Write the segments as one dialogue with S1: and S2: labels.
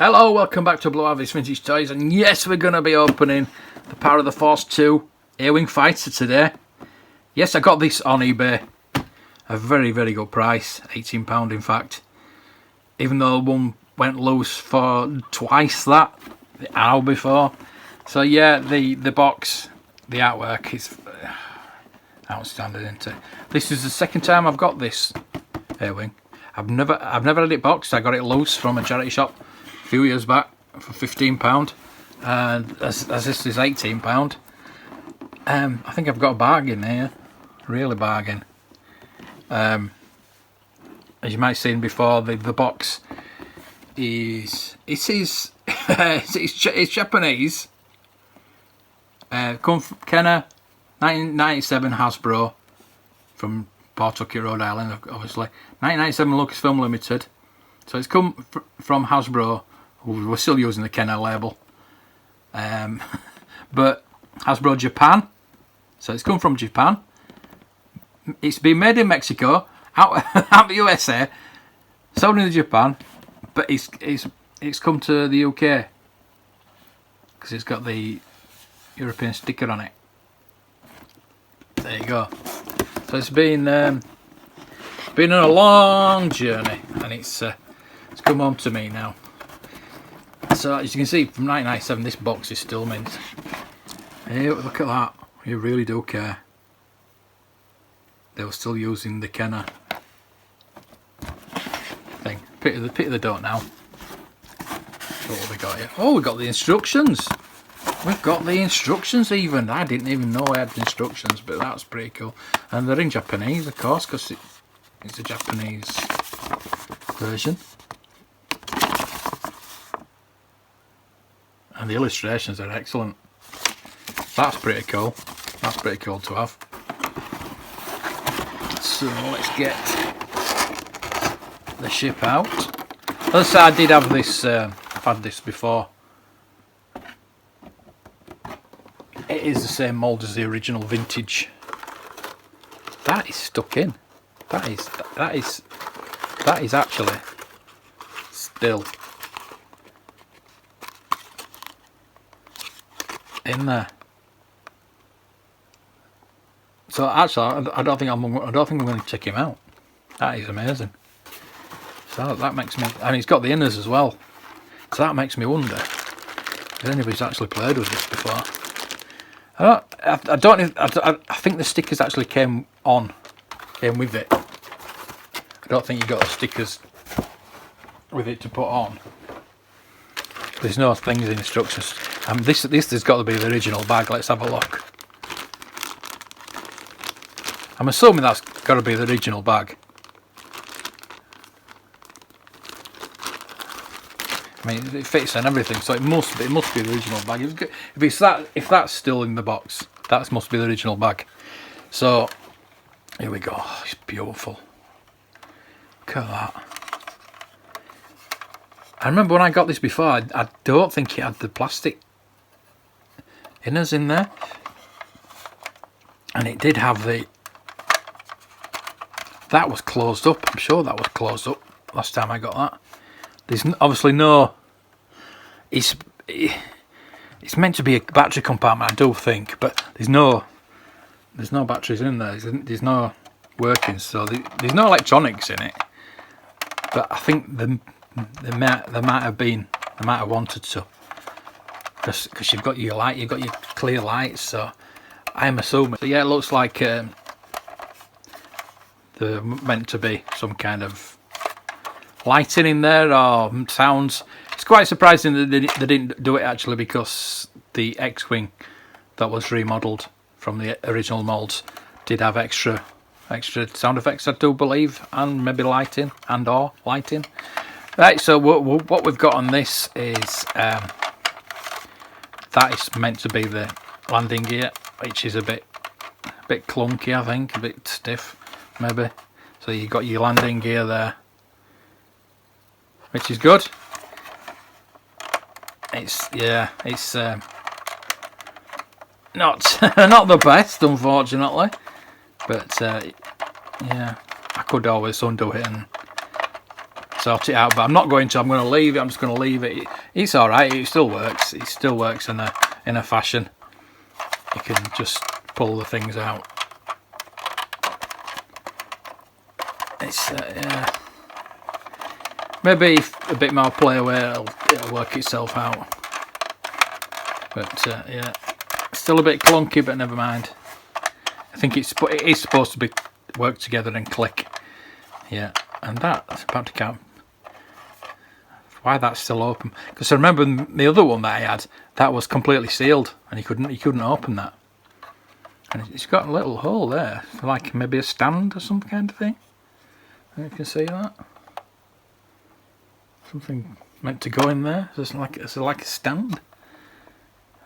S1: Hello, welcome back to Blue Harvest Vintage Toys, and yes, we're going to be opening the Power of the Force 2 Air-Wing Fighter today. Yes, I got this on eBay, a very, very good price, £18 in fact, even though one went loose for twice that the hour before. So yeah, the box, the artwork is outstanding, isn't it? This is the second time I've got this Air-Wing. I've never had it boxed. I got it loose from a charity shop a few years back for £15, and as this is £18. I think I've got a bargain here, really bargain. As you might have seen before, the box is it's Japanese. Come from Kenner, 1997 Hasbro from Pawtucket, Rhode Island, obviously. 1997 Lucasfilm Limited. So it's come from Hasbro. We're still using the Kenner label. But Hasbro Japan. So it's come from Japan. It's been made in Mexico, out the USA, sold in Japan, but it's come to the UK because it's got the European sticker on it. There you go. So it's been on a long journey, and it's come home to me now. So as you can see, from 1997, this box is still mint. Hey, look at that! You really do care. They were still using the Kenner thing. Pity they don't now. What have we got here? Oh, we got the instructions. We've got the instructions even. I didn't even know I had instructions, but that's pretty cool. And they're in Japanese, of course, because it's a Japanese version. And the illustrations are excellent. That's pretty cool. That's pretty cool to have. So let's get the ship out. As I did have this, I've had this before. It is the same mould as the original vintage. That is stuck in. That is actually still in there. So actually, I don't think I'm going to check him out. That is amazing. So that makes me, and he's got the inners as well. So that makes me wonder if anybody's actually played with this before. I think the stickers actually came with it. I don't think you got the stickers with it to put on. There's no things in instructions. This has got to be the original bag. Let's have a look. I'm assuming that's got to be the original bag. I mean, it fits and everything, so it must be the original bag. If that's still in the box, that must be the original bag. So here we go. Oh, it's beautiful. Look at that. I remember when I got this before, I don't think it had the plastic inners in there, and it did have the. That was closed up. I'm sure that was closed up last time I got that. There's obviously no. It's meant to be a battery compartment, I do think, but there's no batteries in there. There's no workings, so there's no electronics in it. But I think they might have wanted to, because you've got your light, you've got your clear lights. So I'm assuming. So yeah, it looks like they're meant to be some kind of lighting in there or sounds. It's quite surprising that they didn't do it actually, because the X-Wing that was remodelled from the original moulds did have extra sound effects, I do believe, and maybe lighting or lighting. Right, so what we've got on this is that is meant to be the landing gear, which is a bit clunky, I think, a bit stiff maybe. So you've got your landing gear there, which is good. It's not not the best, unfortunately, but yeah, I could always undo it and sort it out, but I'm not going to. I'm going to leave it. I'm just going to leave it. It's all right. It still works. It still works in a fashion. You can just pull the things out. It's yeah. Maybe a bit more play away, it'll work itself out. But yeah, still a bit clunky, but never mind. I think it is supposed to be work together and click. Yeah, and that's about to count. Why that's still open? Because I remember the other one that I had, that was completely sealed, and you couldn't open that. And it's got a little hole there for like maybe a stand or some kind of thing. You can see that. Something meant to go in there. It's like a stand.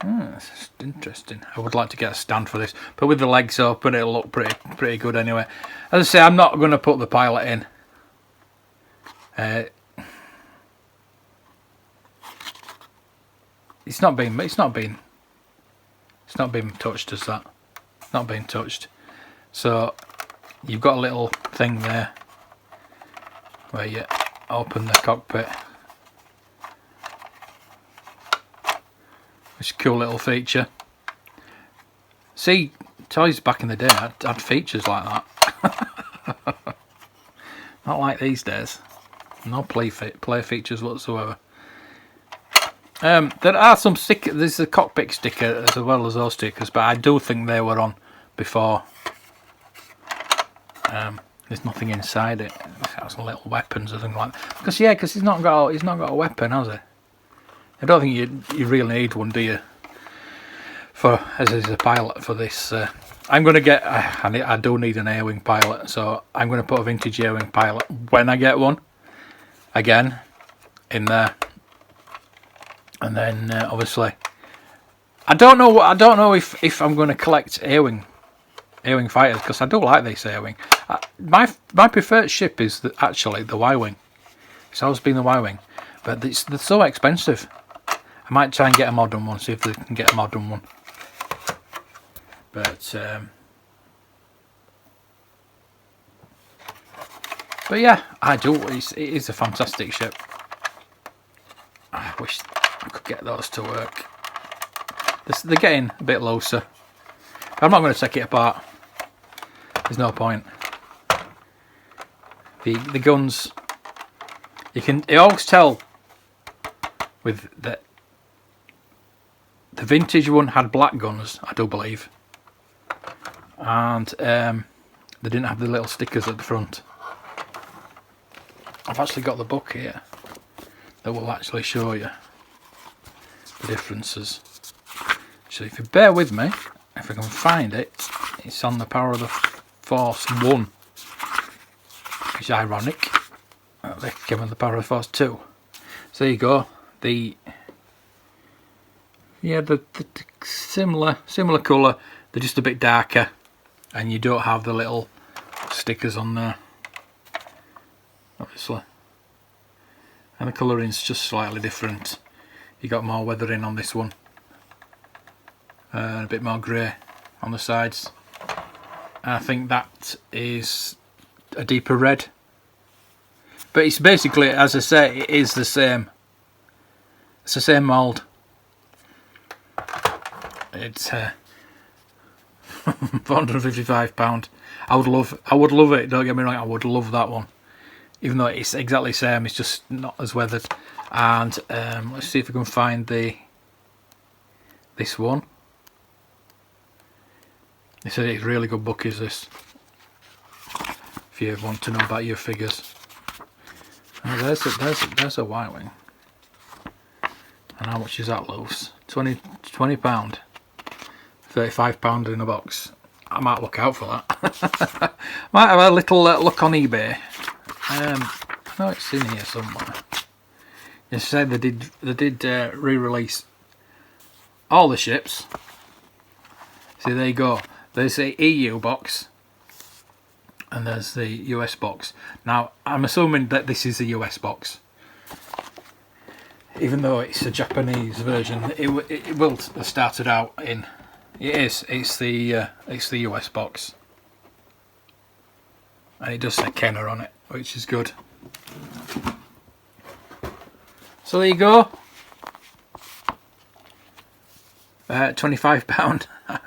S1: That's just interesting. I would like to get a stand for this, but with the legs open, it'll look pretty good anyway. As I say, I'm not going to put the pilot in. It's not been touched as that. Not being touched. So you've got a little thing there where you open the cockpit. It's a cool little feature. See, toys back in the day had features like that. Not like these days. No play features whatsoever. There are some stickers. There's a cockpit sticker as well as those stickers, but I do think they were on before. There's nothing inside it. It has some little weapons or something like that. Because he's not got a weapon, has he? I don't think you really need one, do you? As a pilot for this. I'm going to get. I do need an A-wing pilot, so I'm going to put a vintage A-wing pilot when I get one. Again, in there, and then obviously, I don't know if I'm going to collect A-wing fighters, because I do like this A-wing. My preferred ship is actually the Y-wing. It's always been the Y-wing, but they're so expensive. I might try and get a modern one, see if they can get a modern one. But yeah, I do. It is a fantastic ship. I wish I could get those to work. They're getting a bit looser. I'm not going to take it apart. There's no point. The guns, you always tell with the vintage one had black guns, I do believe, and they didn't have the little stickers at the front. I've actually got the book here that will actually show you the differences. So if you bear with me, if I can find it, it's on the Power of the Force 1, which is ironic. They came on the Power of the Force 2. So there you go. The similar colour. They're just a bit darker, and you don't have the little stickers on there, obviously. And the colouring's just slightly different. You got more weathering on this one, and a bit more grey on the sides. And I think that is a deeper red. But it's basically, as I say, it is the same. It's the same mould. It's £455. I would love it. Don't get me wrong. I would love that one, even though it's exactly the same. It's just not as weathered. And let's see if we can find this one. They said it's a really good book. Is this? If you want to know about your figures. Oh, there's a Y-wing. And how much is that loose? £20. £35 in a box. I might look out for that. Might have a little look on eBay. I know it's in here somewhere. They said they did re-release all the ships. See, there you go. There's the EU box, and there's the US box. Now, I'm assuming that this is the US box, even though it's a Japanese version. It will have started out in. It is. It's the US box, and it does say Kenner on it, which is good. So there you go. £25. I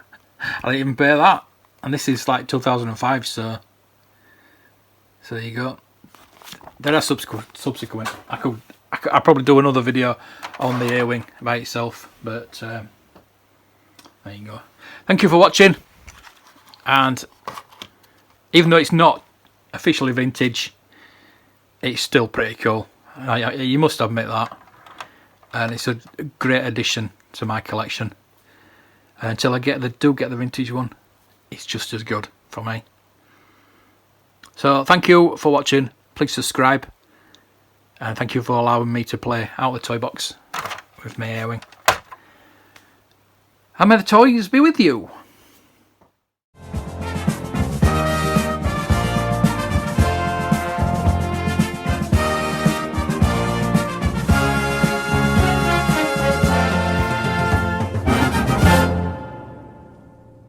S1: didn't even pay that, and this is like 2005. So there you go. There are subsequent. I'll probably do another video on the earwing by itself, but there you go. Thank you for watching, and even though it's not officially vintage, it's still pretty cool. You must admit that, and it's a great addition to my collection. And until I do get the vintage one, it's just as good for me. So thank you for watching. Please subscribe, and thank you for allowing me to play out the toy box with my earwing. And may the toys be with you.